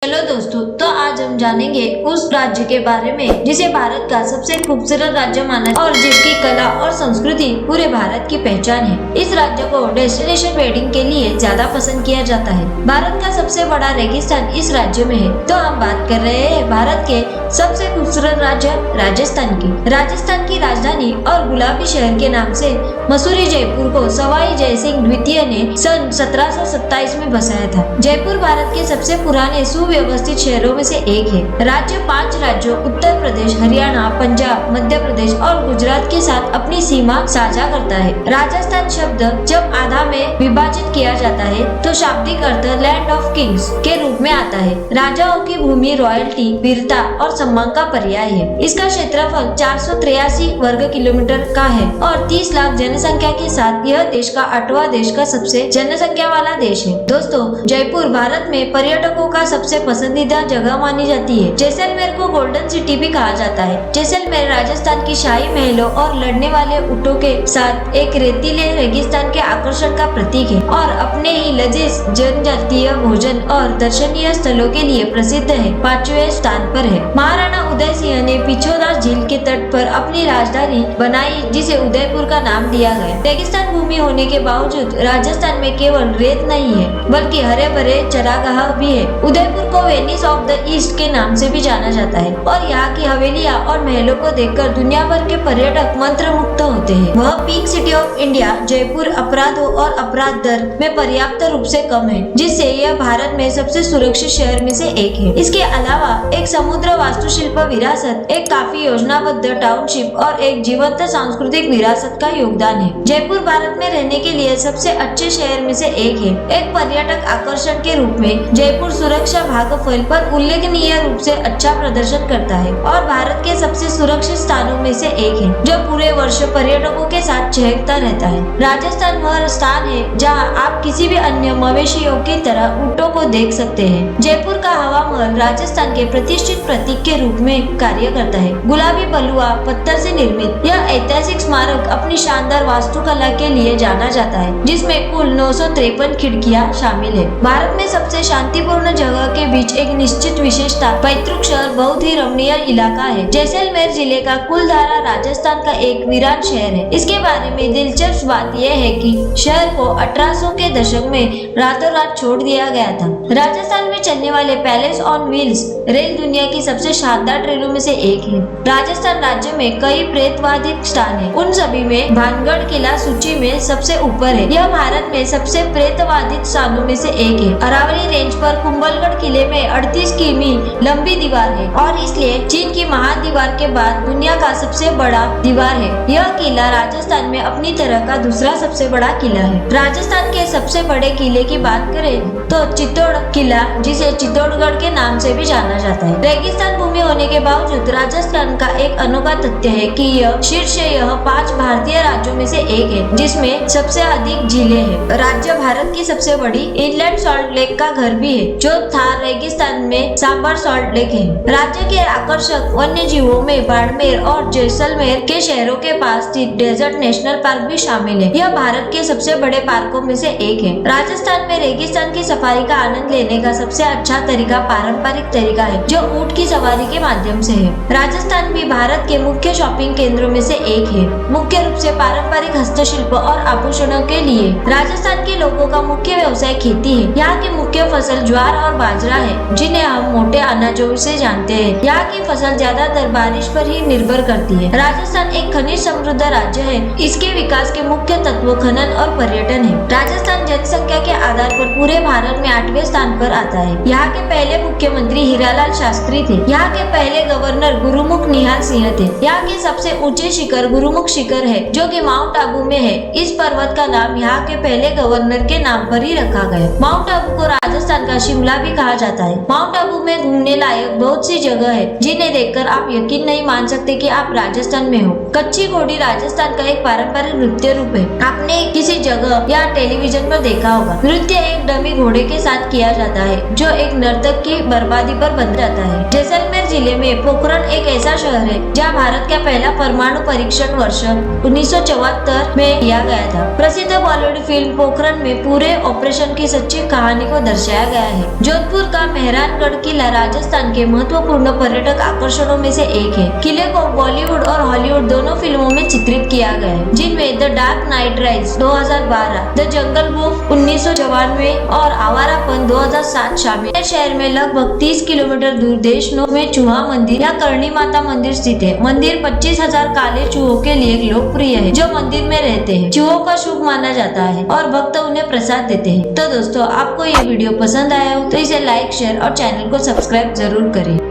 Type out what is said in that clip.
चलो दोस्तों, तो आज हम जानेंगे उस राज्य के बारे में जिसे भारत का सबसे खूबसूरत राज्य माना और जिसकी कला और संस्कृति पूरे भारत की पहचान है। इस राज्य को डेस्टिनेशन वेडिंग के लिए ज्यादा पसंद किया जाता है। भारत का सबसे बड़ा रेगिस्तान इस राज्य में है। तो हम बात कर रहे हैं भारत के सबसे खूबसूरत राज्य राजस्थान की। राजस्थान की राजधानी और गुलाबी शहर के नाम से मसूरी जयपुर को सवाई जयसिंह द्वितीय ने सन 1727 में बसाया था। जयपुर भारत के सबसे पुराने सुव्यवस्थित शहरों में से एक है। राज्य 5 राज्यों उत्तर प्रदेश, हरियाणा, पंजाब, मध्य प्रदेश और गुजरात के साथ अपनी सीमा साझा करता है। राजस्थान शब्द जब आधा में विभाजित किया जाता है तो शाब्दिक अर्थ लैंड ऑफ किंग्स के रूप में आता है। राजाओं की भूमि, रॉयल्टी, वीरता और सम्मान का पर्याय है। इसका क्षेत्रफल 483 वर्ग किलोमीटर का है और 30 लाख जनसंख्या के साथ यह देश का 8वां देश का सबसे जनसंख्या वाला देश है। दोस्तों, जयपुर भारत में पर्यटकों का सबसे पसंदीदा जगह मानी जाती है। जैसलमेर को गोल्डन सिटी भी कहा जाता है। जैसलमेर राजस्थान की शाही महलों और लड़ने वाले ऊंटों के साथ एक रेतीले रेगिस्तान के आकर्षण का प्रतीक है और अपने ही लजीज जनजातीय भोजन और दर्शनीय स्थलों के लिए प्रसिद्ध है। 5वें स्थान पर है। महाराणा उदय सिंह ने पिछोला झील के तट पर अपनी राजधानी बनाई जिसे उदयपुर का नाम दिया गया। रेगिस्तान भूमि होने के बावजूद राजस्थान में केवल रेत नहीं है बल्कि हरे भरे चरागाह भी है। उदयपुर को वेनिस ऑफ द ईस्ट के नाम से भी जाना जाता है और यहाँ की हवेलियाँ और महलों को देखकर दुनिया भर के पर्यटक मंत्रमुग्ध होते हैं। वह peak city of India Jaipur अपराधों और अपराध दर में पर्याप्त रूप से कम है, जिससे यह भारत में सबसे सुरक्षित शहर में से एक है। इसके अलावा एक समुद्र वास्तुशिल्प विरासत, एक काफी योजनाबद्ध टाउनशिप और एक जीवंत सांस्कृतिक विरासत का योगदान है। जयपुर भारत में रहने के लिए सबसे अच्छे शहर में से एक है। एक पर्यटक आकर्षण के रूप में जयपुर सुरक्षा भागफल पर उल्लेखनीय रूप से अच्छा प्रदर्शन करता है और भारत के सबसे सुरक्षित स्थानों में से एक है जो पूरे वर्ष पर्यटकों के साथ चहकता रहता है। राजस्थान वह स्थान है जहां आप किसी भी अन्य मवेशियों की तरह ऊंटों को देख सकते हैं। जयपुर का हवा महल राजस्थान के प्रतिष्ठित प्रतीक के रूप में कार्य करता है। गुलाबी बलुआ पत्थर से निर्मित यह ऐतिहासिक स्मारक अपनी शानदार वास्तुकला के लिए जाना जाता है, जिसमें कुल 953 खिड़कियां शामिल है। भारत में सबसे शांतिपूर्ण जगह के बीच एक निश्चित विशेषता पैतृक शहर बहुत ही रमणीय इलाका है। जैसलमेर जिले का कुलधारा राजस्थान का एक वीरान शहर है। इसके बारे में दिलचस्प बात यह है कि शहर को 1800 के दशक में रातों रात छोड़ दिया गया था। राजस्थान में चलने वाले पैलेस ऑन व्हील्स रेल दुनिया की सबसे शानदार ट्रेनों में से एक है। राजस्थान राज्य में कई प्रेतवादित स्थान है। उन सभी में भानगढ़ किला सूची में सबसे ऊपर है। यह भारत में सबसे प्रेतवादित स्थानों में से एक है। अरावली रेंज पर कुंभलगढ़ किले में 38 किमी लंबी दीवार है और इसलिए चीन की महादीवार के बाद दुनिया का सबसे बड़ा दीवार है। यह किला राजस्थान में अपनी तरह का दूसरा सबसे बड़ा किला है। राजस्थान के सबसे बड़े किले की बात करें तो चित्तौड़ किला, जिसे चित्तौड़गढ़ के नाम से भी जाना जाता है। रेगिस्तान भूमि होने के बावजूद राजस्थान का एक अनोखा तथ्य है कि यह 5 भारतीय राज्यों में से एक है जिसमें सबसे अधिक झीलें हैं। राज्य भारत की सबसे बड़ी इनलैंड सॉल्ट लेक का घर भी है जो थार रेगिस्तान में सांबर सॉल्ट लेक है। राज्य के आकर्षक वन्य जीवों में बाड़मेर और जैसलमेर के शहरों के पास स्थित डेजर्ट नेशनल पार्क भी शामिल है। यह भारत के सबसे बड़े पार्कों में से एक है। राजस्थान में रेगिस्तान की सफारी का आनंद लेने का सबसे अच्छा तरीका पारंपरिक तरीका है जो ऊंट की सवारी के माध्यम से है। राजस्थान भी भारत के मुख्य शॉपिंग केंद्रों में से एक है, मुख्य रूप से पारंपरिक हस्तशिल्प और आभूषणों के लिए। राजस्थान के लोगों का मुख्य व्यवसाय खेती है। यहाँ की मुख्य फसल ज्वार और बाजरा है, जिन्हें हम मोटे अनाजों से जानते हैं। यहाँ की फसल ज्यादातर बारिश पर ही निर्भर करती है। राजस्थान एक खनिज समृद्ध राज्य है। इसके विकास के मुख्य तत्व खनन और पर्यटन है। राजस्थान जनसंख्या के आधार पर पूरे भारत में 8वें स्थान पर आता है। यहाँ के पहले मुख्यमंत्री हीरालाल शास्त्री थे। यहाँ के पहले गवर्नर गुरुमुख निहाल सिंह थे। यहाँ के सबसे ऊंचे शिखर गुरुमुख शिखर है जो कि माउंट आबू में है। इस पर्वत का नाम यहाँ के पहले गवर्नर के नाम पर ही रखा गया। माउंट आबू को राजस्थान का शिमला भी कहा जाता है। माउंट आबू में में घूमने लायक बहुत सी जगह है जिन्हें देखकर आप यकीन नहीं मान सकते कि आप राजस्थान में हो। कच्ची घोड़ी राजस्थान का एक पारंपरिक नृत्य रूप है। आपने किसी जगह या टेलीविजन पर देखा होगा। नृत्य एक डमी घोड़े के साथ किया जाता है जो एक नर्तक की बर्बादी पर बन जाता है। जैसलमेर जिले में पोखरण एक ऐसा शहर है जहाँ भारत का पहला परमाणु परीक्षण वर्ष 1974 में किया गया था। प्रसिद्ध बॉलीवुड फिल्म पोखरण में पूरे ऑपरेशन की सच्ची कहानी को दर्शाया गया है। जोधपुर का मेहरानगढ़ किला राजस्थान के महत्वपूर्ण पर्यटक आकर्षणों में से एक है। किले को बॉलीवुड और हॉलीवुड दोनों फिल्मों में चित्रित किया गया है, जिनमें the dark night rise 2012, the jungle book 1994 और आवारापन 2007 शामिल है। शहर में लगभग 30 किलोमीटर दूर देशनोक में चूहा मंदिर या करणी माता मंदिर स्थित है। मंदिर 25,000 काले चूहों के लिए लोकप्रिय है जो मंदिर में रहते हैं। चूहों का शुभ माना जाता है और भक्त उन्हें प्रसाद देते हैं। तो दोस्तों, आपको ये वीडियो पसंद आया हो तो इसे लाइक, शेयर और चैनल को सब्सक्राइब जरूर करें।